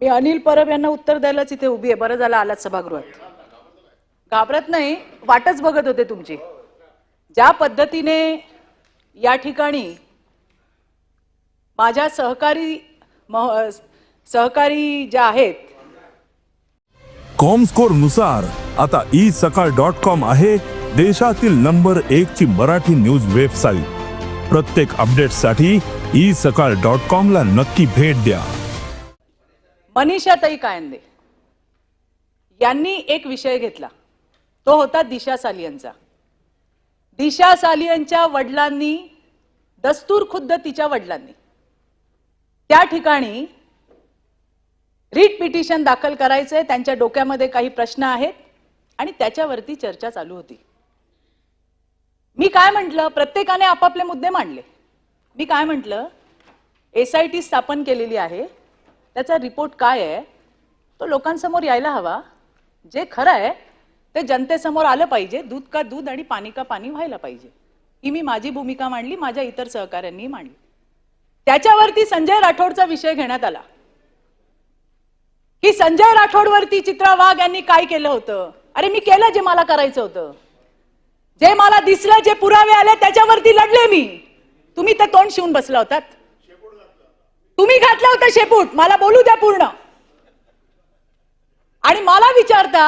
मी अनिल परब यांना उत्तर द्यायलाच इथे उभी आहे. बरं झालं आलात सभागृहात. घाबरत नाही, वाटच बघत होते तुमची. ज्या पद्धतीने या ठिकाणी माझ्या सहकारी ज्या आहेत, कॉमस्कोर नुसार आता isakal.com आहे देशातील नंबर 1 ची मराठी न्यूज वेबसाईट. प्रत्येक अपडेटसाठी isakal.com ला नक्की भेट द्या. मनीषाताई कायंदे यांनी एक विषय घेतला, तो होता दिशा सालियनचा. दिशा सालियनच्या वडिलांनी, दस्तूर खुद्द तिच्या वडिलांनी त्या ठिकाणी रीट पिटिशन दाखल करायचंय. त्यांच्या डोक्यामध्ये काही प्रश्न आहेत आणि त्याच्यावरती चर्चा चालू होती. मी काय म्हटलं, प्रत्येकाने आपापले मुद्दे मांडले. मी काय म्हटलं, SIT स्थापन केलेली आहे, त्याचा रिपोर्ट काय आहे तो लोकांसमोर यायला हवा. जे खरं आहे ते जनतेसमोर आलं पाहिजे. दूध का दूध आणि पाणी का पाणी व्हायला पाहिजे. ही मी माझी भूमिका मांडली, माझ्या इतर सहकाऱ्यांनी मांडली. त्याच्यावरती संजय राठोडचा विषय घेण्यात आला की संजय राठोडवरती चित्रा वाघ यांनी काय केलं होतं. अरे मी केलं जे मला करायचं होतं, जे मला दिसलं, जे पुरावे आले त्याच्यावरती लढले मी. तुम्ही तर तोंड शिवून बसला होतात. तुम्ही घातलं होतं शेपूट. मला बोलू द्या पूर्ण. आणि मला विचारता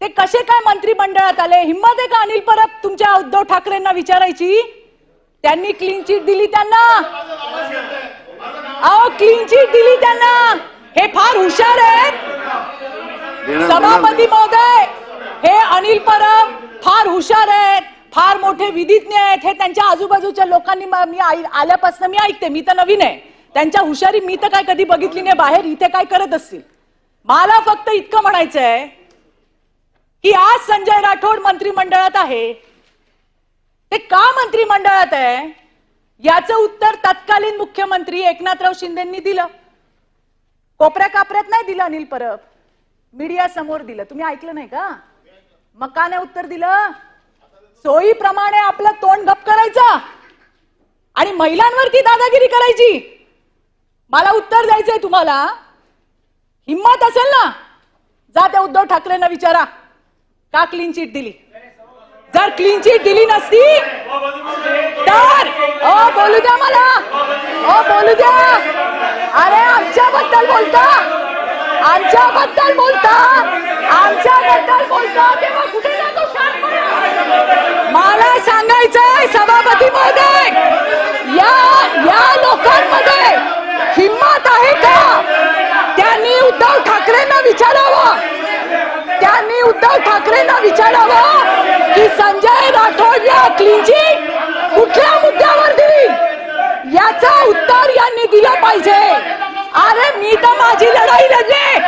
ते कसे काय मंत्रिमंडळात आले. हिम्मत आहे का अनिल परब तुमच्या उद्धव ठाकरेंना विचारायची? त्यांनी क्लीन चिट दिली त्यांना. अहो क्लीन चिट दिली त्यांना. हे फार हुशार आहेत सभापती महोदय. हे अनिल परब फार हुशार आहेत, फार मोठे विधिज्ञ आहेत. हे त्यांच्या आजूबाजूच्या लोकांनी, मी आल्यापासून मी ऐकते, मी तर नवीन आहे. त्यांच्या हुशारी मी तर काय कधी बघितली नाही बाहेर. इथे काय करत असतील. मला फक्त इतकं म्हणायचंय की आज संजय राठोड मंत्रिमंडळात आहे. ते का मंत्रिमंडळात आहे याचं उत्तर तत्कालीन मुख्यमंत्री एकनाथराव शिंदेंनी दिलं. कोपऱ्या कापऱ्यात नाही दिलं अनिल परब, मीडिया समोर दिलं. तुम्ही ऐकलं नाही का? मग का नाही उत्तर दिलं? सोयीप्रमाणे आपलं तोंड गप करायचं आणि महिलांवरती दादागिरी करायची. मला उत्तर द्यायचंय तुम्हाला. हिम्मत असेल ना, जा त्या उद्धव ठाकरेंना विचारा का क्लीन चिट दिली. जर क्लीन चिट दिली नसती तर बोलू द्या मला, बोलू द्या. अरे आमच्याबद्दल बोलता, आमच्याबद्दल बोलता, आमच्याबद्दल बोलता तेव्हा कुठे जातो शांतपणा? मला सांगायचंय सभापती महोदय, या लोकांमध्ये हिम्मत आहे का? त्यांनी उद्धव ठाकरेंना विचारावं. त्यांनी उद्धव ठाकरेंना विचारावं की संजय राठोड या क्लीन चिट कुठल्या मुद्द्यावर दिली याचं उत्तर यांनी दिलं पाहिजे. अरे मी तर माझी लढाई लढले,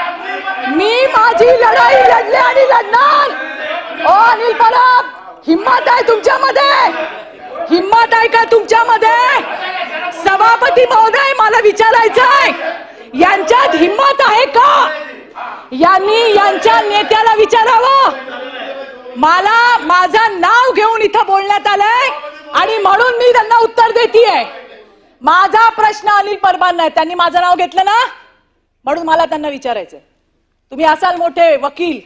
मी माझी लढाई लढले आणि लढणार. अनिल परब, हिम्मत आहे तुमच्यामध्ये? हिम्मत आहे का तुमच्यामध्ये? सभापती महोदय, मला विचारायचंय, यांच्यात हिम्मत आहे का? यांनी यांच्या नेत्याला विचारावं. मला माझं नाव घेऊन इथं बोलण्यात आलंय आणि म्हणून मी त्यांना उत्तर देतेय. माझा प्रश्न अनिल परबांना आहे. त्यांनी माझं नाव घेतलं ना, म्हणून मला त्यांना विचारायचंय. तुम्ही असाल मोठे वकील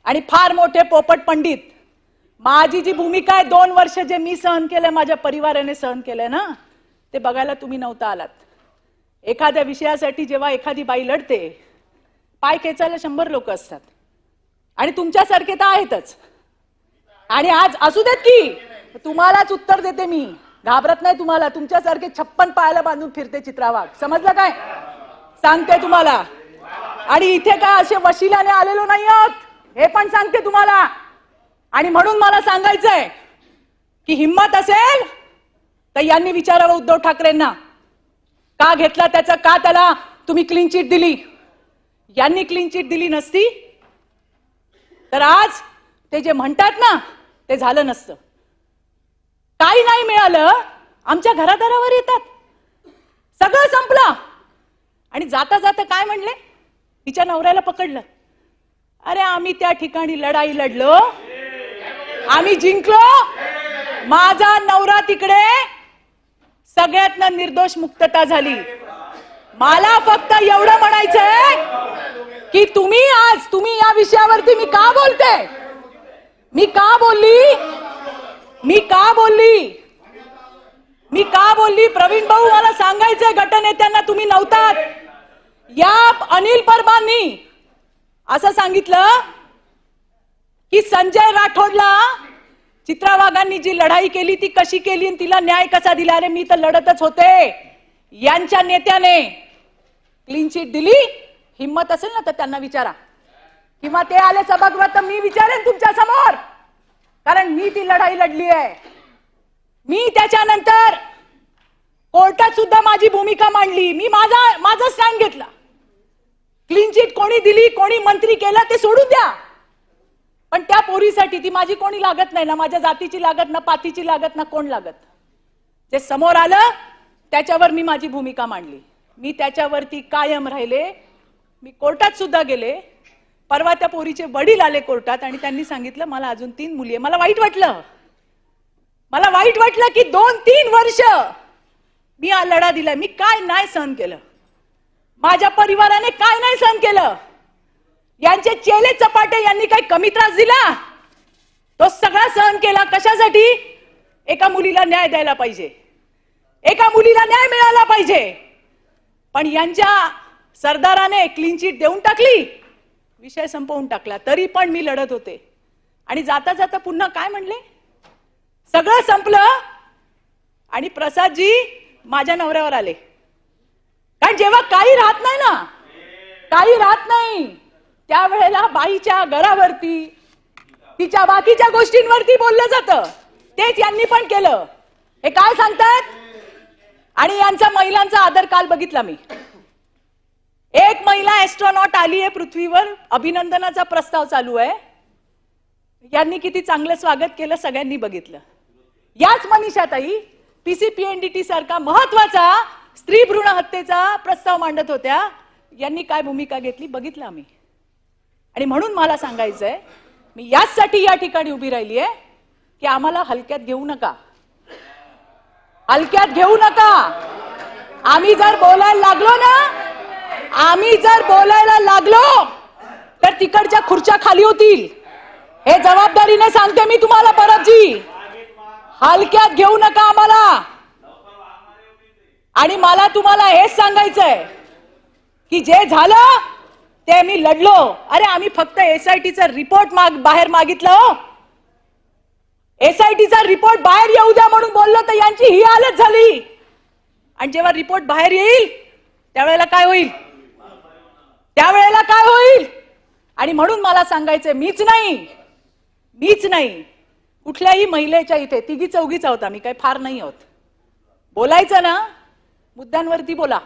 आणि फार मोठे पोपट पंडित. माझी जी भूमिका आहे, 2 वर्ष जे मी सहन केलंय, माझ्या परिवाराने सहन केलंय ना, ते बघायला तुम्ही नव्हता आलात. एखाद्या विषयासाठी जेव्हा एखादी बाई लढते, पाय खेचायला 100 लोक असतात आणि तुमच्यासारखे तर आहेतच. आणि आज असू देत की तुम्हालाच उत्तर देते मी. घाबरत नाही तुम्हाला. तुमच्यासारखे 56 पायाला बांधून फिरते चित्रा वाघ. समजलं काय? सांगते तुम्हाला. आणि इथे काय असे वशिल्याने आलेलो नाही आहोत, हे पण सांगते तुम्हाला. आणि म्हणून मला सांगायचंय की हिम्मत असेल तर यांनी विचारावं उद्धव ठाकरेंना का घेतला त्याचा, का त्याला तुम्ही क्लीन चिट दिली. यांनी क्लीन चिट दिली नसती तर आज ते जे म्हणतात ना ते झालं नसतं. काही नाही मिळालं, आमच्या घरादारावर येतात, सगळं संपलं. आणि जाता जाता काय म्हणले, तिच्या नवऱ्याला पकडलं. अरे आम्ही त्या ठिकाणी लढाई लढलो, आम्ही जिंकलो. माझा नवरा तिकडे सगळ्यातनं निर्दोष मुक्तता झाली. मला फक्त एवढं म्हणायचं विषयावरती मी का बोलते? मी का बोलली? प्रवीण भाऊ, मला सांगायचंय गटनेत्यांना, तुम्ही नव्हतात. या अनिल परबांनी असं सांगितलं की संजय राठोडला चित्रा वाघांनी जी लढाई केली ती कशी केली आणि तिला न्याय कसा दिला. अरे मी तर लढतच होते. यांच्या नेत्याने क्लीन चिट दिली. हिम्मत असेल ना तर त्यांना विचारा, किंवा ते आले सभागृहात तर मी विचारेन तुमच्या समोर, कारण मी ती लढाई लढली आहे. मी त्याच्यानंतर कोर्टात सुद्धा माझी भूमिका मांडली. मी माझा स्टँड घेतला. क्लीन चिट कोणी दिली, कोणी मंत्री केलं ते सोडून द्या, पण त्या पोरीसाठी ती माझी कोणी लागत नाही ना, माझ्या जातीची लागत ना, पातीची लागत ना, कोण लागत. जे समोर आलं त्याच्यावर मी माझी भूमिका मांडली. मी त्याच्यावरती कायम राहिले. मी कोर्टात सुद्धा गेले. परवा त्या पोरीचे वडील आले कोर्टात आणि त्यांनी सांगितलं मला अजून 3 मुली आहे. मला वाईट वाटलं की 2-3 वर्ष मी हा लढा दिलाय. मी काय नाही सहन केलं, माझ्या परिवाराने काय नाही सहन केलं. यांचे चेले चपाटे यांनी काय कमी त्रास दिला? तो सगळा सहन केला. कशासाठी? एका मुलीला न्याय द्यायला पाहिजे, एका मुलीला न्याय मिळाला पाहिजे. पण यांच्या सरदाराने क्लीन चिट देऊन टाकली, विषय संपवून टाकला. तरी पण मी लढत होते. आणि जाता जाता पुन्हा काय म्हणले? सगळं संपलं आणि प्रसादजी माझ्या नवऱ्यावर आले. कारण जेव्हा काही राहत नाही त्यावेळेला बाईच्या घरावरती, तिच्या बाकीच्या गोष्टींवरती बोललं जातं. तेच यांनी पण केलं. हे काय सांगतात? आणि यांचा महिलांचा आदर काल बघितला मी. एक महिला एस्ट्रॉनॉट आली आहे पृथ्वीवर, अभिनंदनाचा प्रस्ताव चालू आहे. यांनी किती चांगलं स्वागत केलं सगळ्यांनी बघितलं. याच मनीषाताई पीसीपीएनडीटी सारखा महत्वाचा स्त्री भ्रूण हत्येचा प्रस्ताव मांडत होत्या. यांनी काय भूमिका घेतली बघितलं आम्ही. आणि म्हणून मला सांगायचंय, मी याचसाठी या ठिकाणी उभी राहिली आहे की आम्हाला हलक्यात घेऊ नका. आम्ही जर बोलायला लागलो तर तिकडच्या खुर्च्या खाली होतील. हे जबाबदारीने सांगते मी तुम्हाला परबजी. हलक्यात घेऊ नका आम्हाला. आणि मला तुम्हाला हेच सांगायचंय की जे झालं ते मी लढलो. अरे आम्ही फक्त एसआयटीचा रिपोर्ट बाहेर मागितलं. एसआयटीचा रिपोर्ट बाहेर येऊ द्या म्हणून बोललो तर यांची ही हालत झाली. आणि जेव्हा रिपोर्ट बाहेर येईल त्यावेळेला काय होईल? आणि म्हणून मला सांगायचंय, मीच नाही कुठल्याही महिलेच्या इथे 3-4 आहोत आम्ही, काही फार नाही आहोत. बोलायचं ना, मुद्द्यांवरती बोला.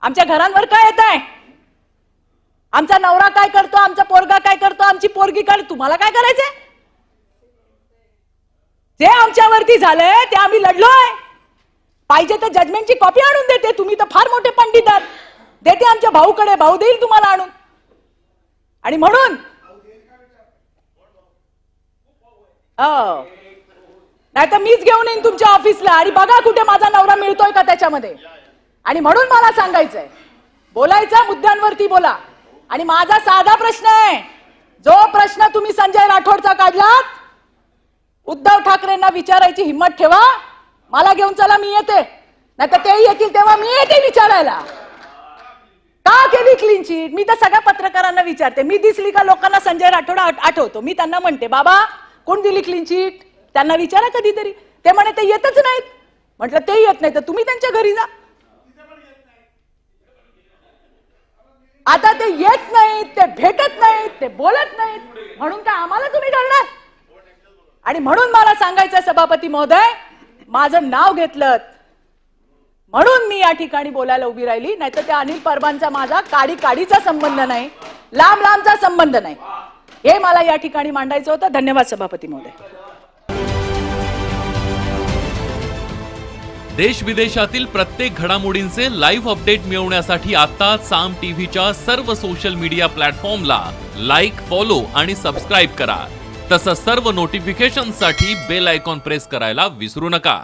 आमच्या घरांवर काय येत आहे? आमचा नवरा काय करतो, आमचा पोरगा काय करतो, आमची पोरगी काय, तुम्हाला काय करायचंय? जे आमच्यावरती झालंय ते आम्ही लढलोय. पाहिजे तर जजमेंटची कॉपी आणून देते. तुम्ही तर फार मोठे पंडित आहात. देते आमच्या भाऊकडे, भाऊ देईल तुम्हाला आणून. आणि म्हणून नाही तर मीच घेऊन येईन तुमच्या ऑफिसला आणि बघा कुठे माझा नवरा मिळतोय का त्याच्यामध्ये. आणि म्हणून मला सांगायचंय, बोलायचं मुद्द्यांवरती बोला. आणि माझा साधा प्रश्न आहे, जो प्रश्न तुम्ही संजय राठोडचा काढलात, उद्धव ठाकरेंना विचारायची हिम्मत ठेवा. मला घेऊन चला, मी येते. नाही तर ते येतील तेव्हा मी येते विचारायला. का केली क्लीन चिट? मी तर सगळ्या पत्रकारांना विचारते. मी दिसली का लोकांना संजय राठोड आठवतो. मी त्यांना म्हणते, बाबा कोण दिली क्लीन चिट? त्यांना विचारा कधीतरी. ते म्हणे ते येतच नाहीत. म्हटलं ते येत नाही तर तुम्ही त्यांच्या घरी जा. आता ते येत नाहीत, ते भेटत नाहीत, ते बोलत नाहीत, म्हणून काय आम्हाला तुम्ही घालणार? आणि म्हणून मला सांगायचं सभापती महोदय, माझं नाव घेतलं म्हणून मी या ठिकाणी बोलायला उभी राहिली. नाहीतर त्या अनिल परबांचा माझा काडीचा संबंध नाही, लांबचा संबंध नाही. हे मला या ठिकाणी मांडायचं होतं. धन्यवाद सभापती महोदय. देश विदेशातील प्रत्येक घडामोडींचे लाईव्ह अपडेट मिळवण्यासाठी आता साम टीव्हीच्या सर्व सोशल मीडिया प्लॅटफॉर्मला लाईक, फॉलो आणि सबस्क्राईब करा. तसंच सर्व नोटिफिकेशनसाठी बेल आयकॉन प्रेस करायला विसरू नका.